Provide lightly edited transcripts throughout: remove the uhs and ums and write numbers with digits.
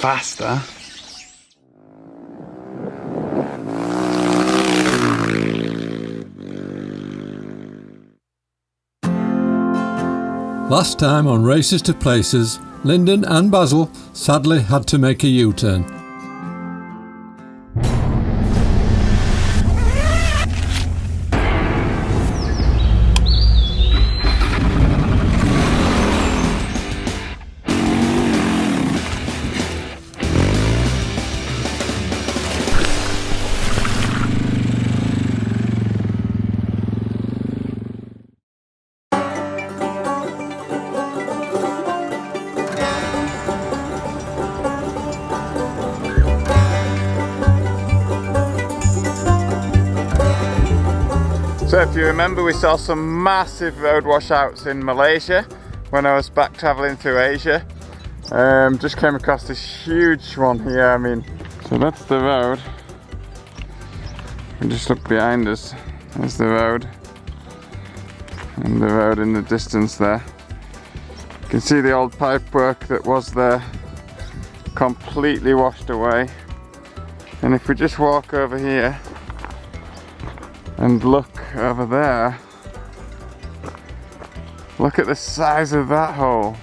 faster. Last time on Races to Places, Lyndon and Basil sadly had to make a U-turn. So if you remember, we saw some massive road washouts in Malaysia when I was back travelling through Asia. Just came across this huge one here. I mean, so that's the road. And just look behind us. There's the road. And the road in the distance there. You can see the old pipework that was there completely washed away. And if we just walk over here and look over there, look at the size of that hole.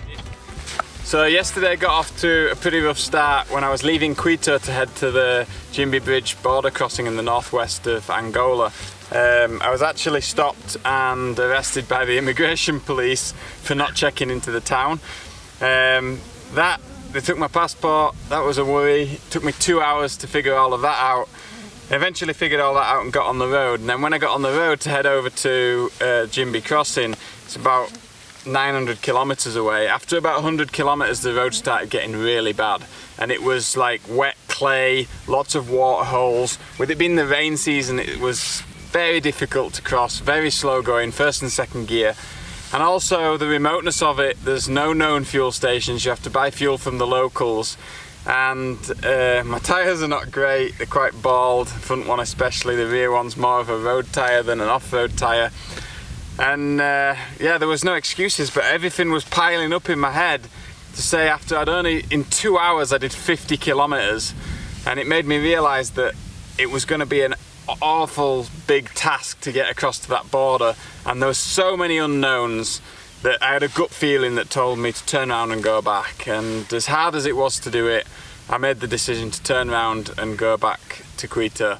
So yesterday I got off to a pretty rough start when I was leaving Quito to head to the Jimbi Bridge border crossing in the northwest of Angola. I was actually stopped and arrested by the immigration police for not checking into the town. They took my passport, that was a worry. It took me 2 hours to figure all of that out. I eventually figured all that out and got on the road, and then when I got on the road to head over to Jimbi Crossing, it's about 900 kilometers away. After about 100 kilometers the road started getting really bad, and it was like wet clay, lots of water holes. With it being the rain season, it was very difficult to cross, very slow going, first and second gear. And also the remoteness of it, there's no known fuel stations, you have to buy fuel from the locals. And my tyres are not great, they're quite bald, the front one especially, the rear one's more of a road tyre than an off-road tyre. And yeah, there was no excuses, but everything was piling up in my head to say after in 2 hours I did 50 kilometres, and it made me realise that it was going to be an awful big task to get across to that border, and there were so many unknowns that I had a gut feeling that told me to turn around and go back. And as hard as it was to do it, I made the decision to turn around and go back to Quito.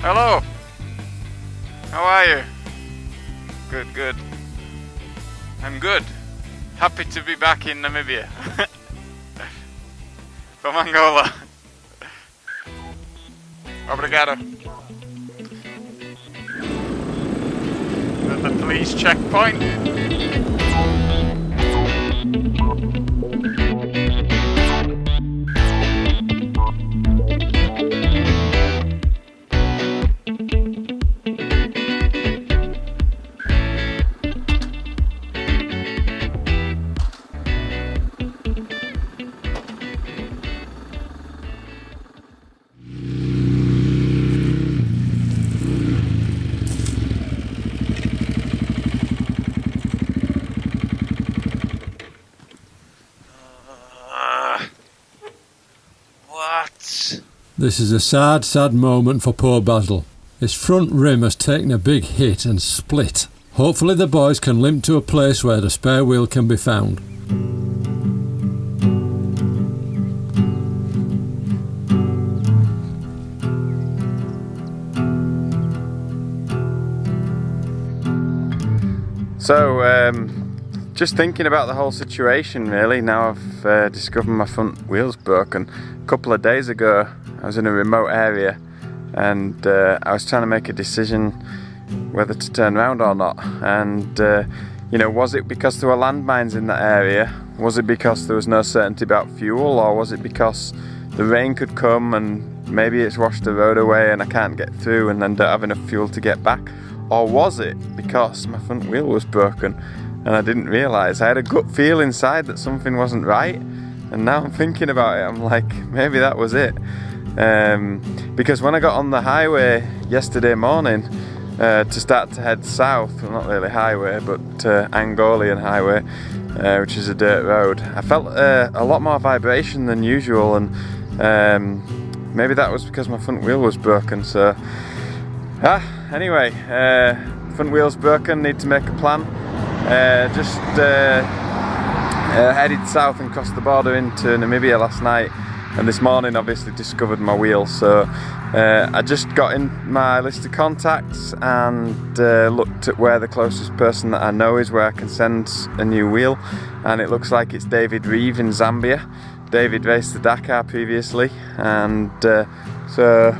Hello, how are you? Good, good. I'm good. Happy to be back in Namibia. From Angola. Obrigado. At the police checkpoint. This is a sad, sad moment for poor Basil. His front rim has taken a big hit and split. Hopefully the boys can limp to a place where the spare wheel can be found. So just thinking about the whole situation really. Now I've discovered my front wheel's broken. A couple of days ago I was in a remote area and I was trying to make a decision whether to turn around or not, and you know, was it because there were landmines in that area? Was it because there was no certainty about fuel, or was it because the rain could come and maybe it's washed the road away and I can't get through and then don't have enough fuel to get back? Or was it because my front wheel was broken and I didn't realise? I had a gut feel inside that something wasn't right, and now I'm thinking about it, I'm like, maybe that was it. Because when I got on the highway yesterday morning to start to head south, well, not really highway but Angolian highway, which is a dirt road, I felt a lot more vibration than usual, and maybe that was because my front wheel was broken. So anyway, front wheel's broken, need to make a plan. Just headed south and crossed the border into Namibia last night, and this morning obviously discovered my wheel. So I just got in my list of contacts and looked at where the closest person that I know is where I can send a new wheel, and it looks like it's David Reeve in Zambia. David raced the Dakar previously, and so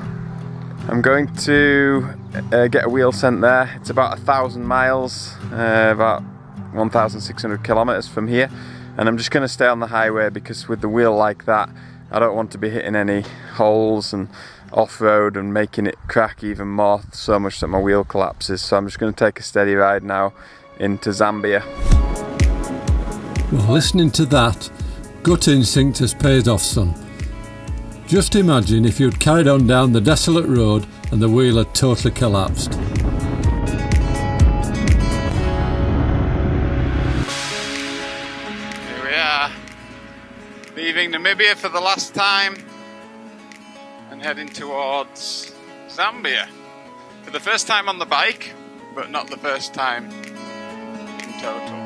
I'm going to get a wheel sent there. It's about 1,000 miles, about 1,600 kilometers from here, and I'm just going to stay on the highway because with the wheel like that I don't want to be hitting any holes and off-road and making it crack even more so much that my wheel collapses. So I'm just going to take a steady ride now into Zambia. Well, listening to that, gut instinct has paid off, son. Just imagine if you'd carried on down the desolate road and the wheel had totally collapsed. Here we are, leaving Namibia for the last time and heading towards Zambia. For the first time on the bike, but not the first time in total.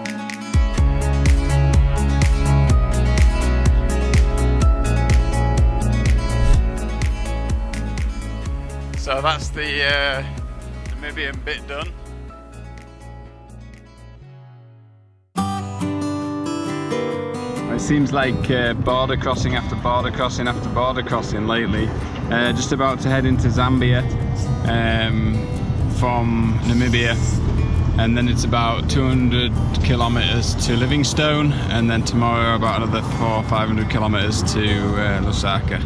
So that's the Namibian bit done. It seems like border crossing after border crossing after border crossing lately. Just about to head into Zambia from Namibia, and then it's about 200 kilometers to Livingstone, and then tomorrow about another 400 or 500 kilometers to Lusaka.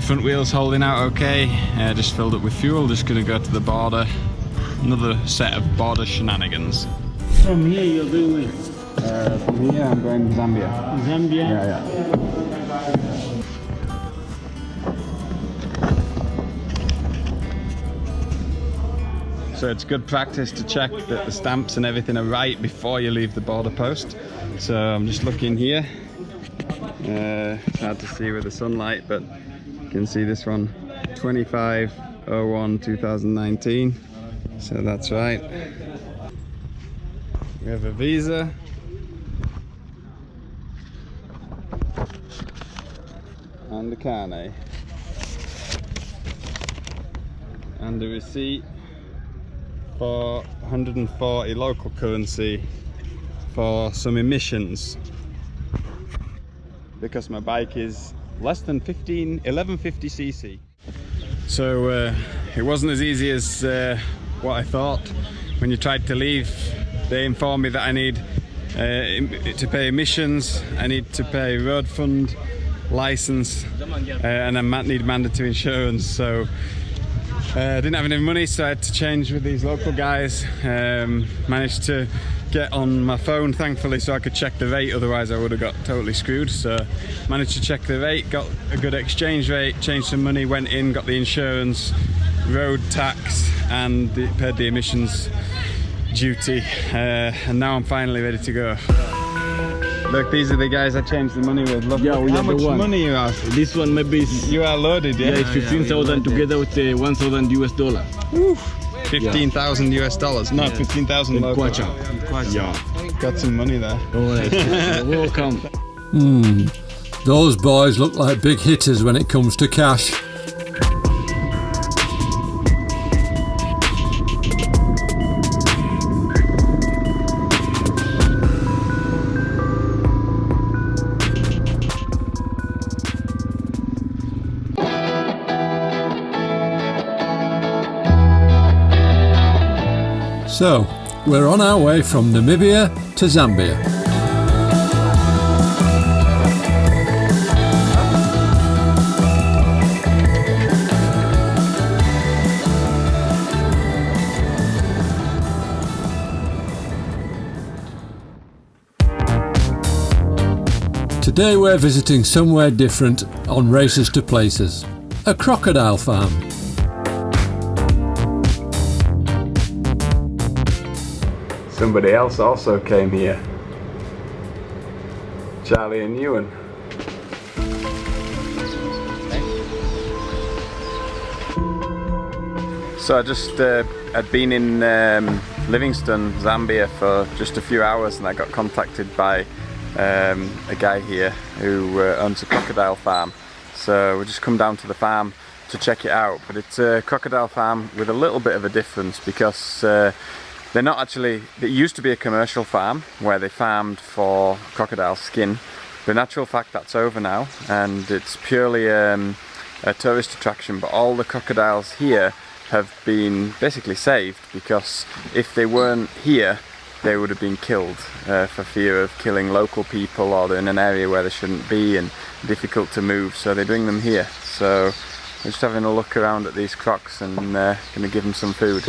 Front wheel's holding out okay, just filled up with fuel, just going to go to the border. Another set of border shenanigans. From here you're going where? From here I'm going to Zambia. Zambia? Yeah. So it's good practice to check that the stamps and everything are right before you leave the border post. So I'm just looking here. It's hard to see with the sunlight, but you can see this one, 25/01/2019. So that's right. We have a visa. And a carnet. And a receipt for 140 local currency for some emissions, because my bike is less than 1150 cc. So it wasn't as easy as what I thought. When you tried to leave, they informed me that I need to pay emissions, I need to pay road fund, license, and I need mandatory insurance. So I didn't have any money, so I had to change with these local guys. Managed to get on my phone, thankfully, so I could check the rate, otherwise I would have got totally screwed. So managed to check the rate, got a good exchange rate, changed some money, went in, got the insurance, road tax, and paid the emissions duty, and now I'm finally ready to go. Look, these are the guys I changed the money with. Look, Yeah, we how are the much one. money you have? This one maybe is, You are loaded, yeah? yeah, it's 15,000 together with the 1,000 US dollar. 15,000 US dollars. No, 15,000 local. Kwacha. Yeah. Got some money there. Alright. Welcome. Those boys look like big hitters when it comes to cash. So, we're on our way from Namibia to Zambia. Today we're visiting somewhere different on Races to Places, a crocodile farm. Somebody else also came here. Charlie and Ewan. So I just had been in Livingstone, Zambia for just a few hours, and I got contacted by a guy here who owns a crocodile farm. So we just come down to the farm to check it out, but it's a crocodile farm with a little bit of a difference because they're not actually, it used to be a commercial farm where they farmed for crocodile skin, but in actual fact that's over now and it's purely a tourist attraction. But all the crocodiles here have been basically saved because if they weren't here they would have been killed for fear of killing local people, or they're in an area where they shouldn't be and difficult to move, so they bring them here. So we're just having a look around at these crocs and going to give them some food.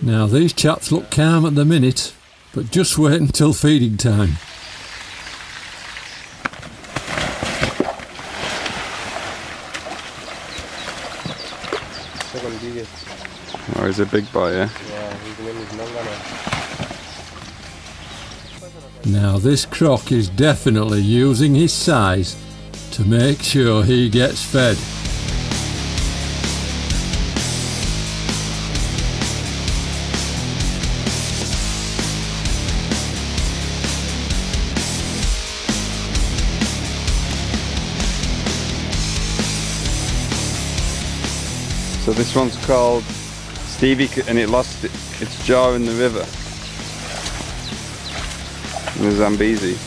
Now these chaps look calm at the minute, but just wait until feeding time. Oh, he's a big boy, yeah? Yeah, his name is Mangana. Now this croc is definitely using his size to make sure he gets fed. So this one's called Stevie and it lost its jaw in the river. In the Zambezi.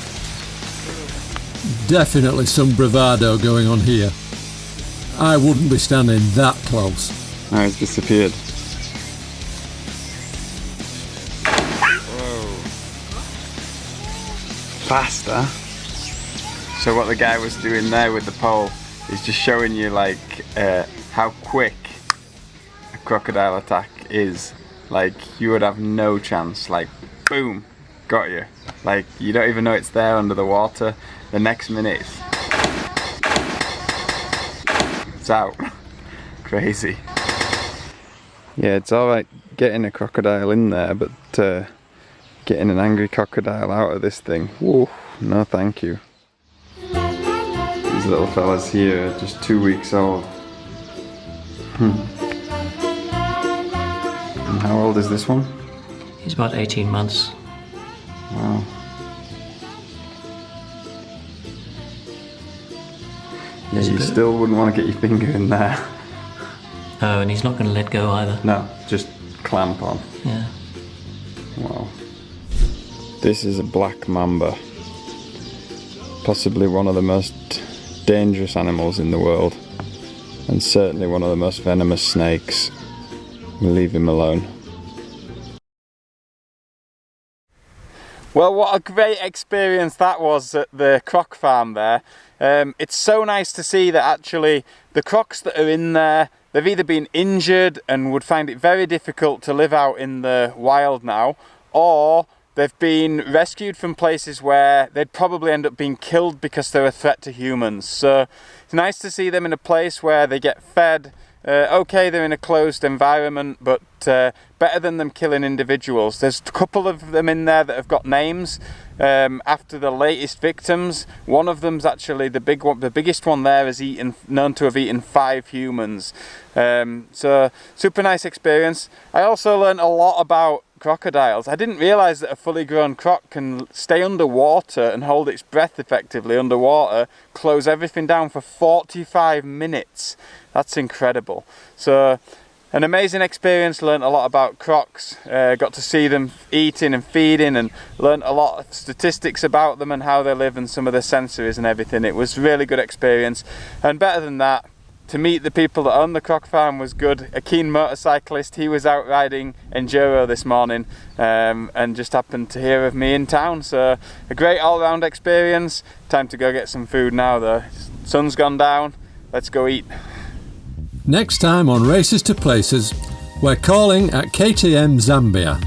Definitely some bravado going on here. I wouldn't be standing that close. Now it's disappeared. Whoa. Faster. So what the guy was doing there with the pole is just showing you like how quick a crocodile attack is. Like you would have no chance. Like boom, got you. Like you don't even know it's there under the water. The next minute it's out. Crazy. Yeah, it's alright getting a crocodile in there, but getting an angry crocodile out of this thing, whoa, no thank you. These little fellas here are just 2 weeks old. And how old is this one? He's about 18 months. Wow. Yeah, you still wouldn't want to get your finger in there. Oh, and he's not going to let go either. No, just clamp on. Yeah. Wow. This is a black mamba. Possibly one of the most dangerous animals in the world. And certainly one of the most venomous snakes. We'll leave him alone. Well, what a great experience that was at the croc farm there. It's so nice to see that actually the crocs that are in there, they've either been injured and would find it very difficult to live out in the wild now, or they've been rescued from places where they'd probably end up being killed because they're a threat to humans. So it's nice to see them in a place where they get fed. Okay, they're in a closed environment, but better than them killing individuals. There's a couple of them in there that have got names after the latest victims. One of them's actually the big one. The biggest one there is known to have eaten 5 humans. So super nice experience. I also learned a lot about crocodiles. I didn't realise that a fully grown croc can stay underwater and hold its breath effectively underwater, close everything down for 45 minutes. That's incredible. So an amazing experience, learnt a lot about crocs, got to see them eating and feeding, and learnt a lot of statistics about them and how they live and some of the sensories and everything. It was a really good experience, and better than that, to meet the people that own the croc farm was good. A keen motorcyclist, he was out riding enduro this morning and just happened to hear of me in town. So a great all-round experience. Time to go get some food now though. Sun's gone down, let's go eat. Next time on Races to Places, we're calling at KTM Zambia.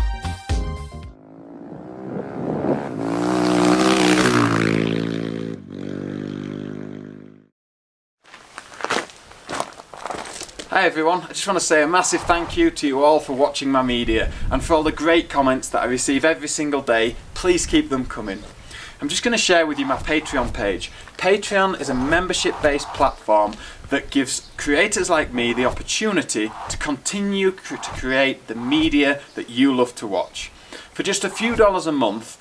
Hi everyone, I just want to say a massive thank you to you all for watching my media and for all the great comments that I receive every single day. Please keep them coming. I'm just going to share with you my Patreon page. Patreon is a membership-based platform that gives creators like me the opportunity to continue to create the media that you love to watch. For just a few dollars a month,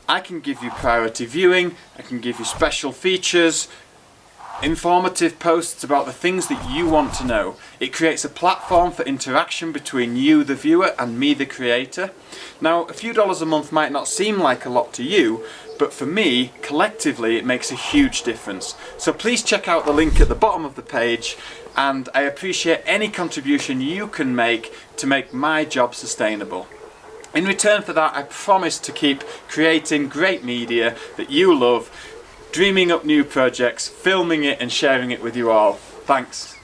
I can give you priority viewing, I can give you special features, informative posts about the things that you want to know. It creates a platform for interaction between you, the viewer, and me, the creator. Now, a few dollars a month might not seem like a lot to you, but for me, collectively, it makes a huge difference. So please check out the link at the bottom of the page, and I appreciate any contribution you can make to make my job sustainable. In return for that, I promise to keep creating great media that you love, dreaming up new projects, filming it and sharing it with you all. Thanks.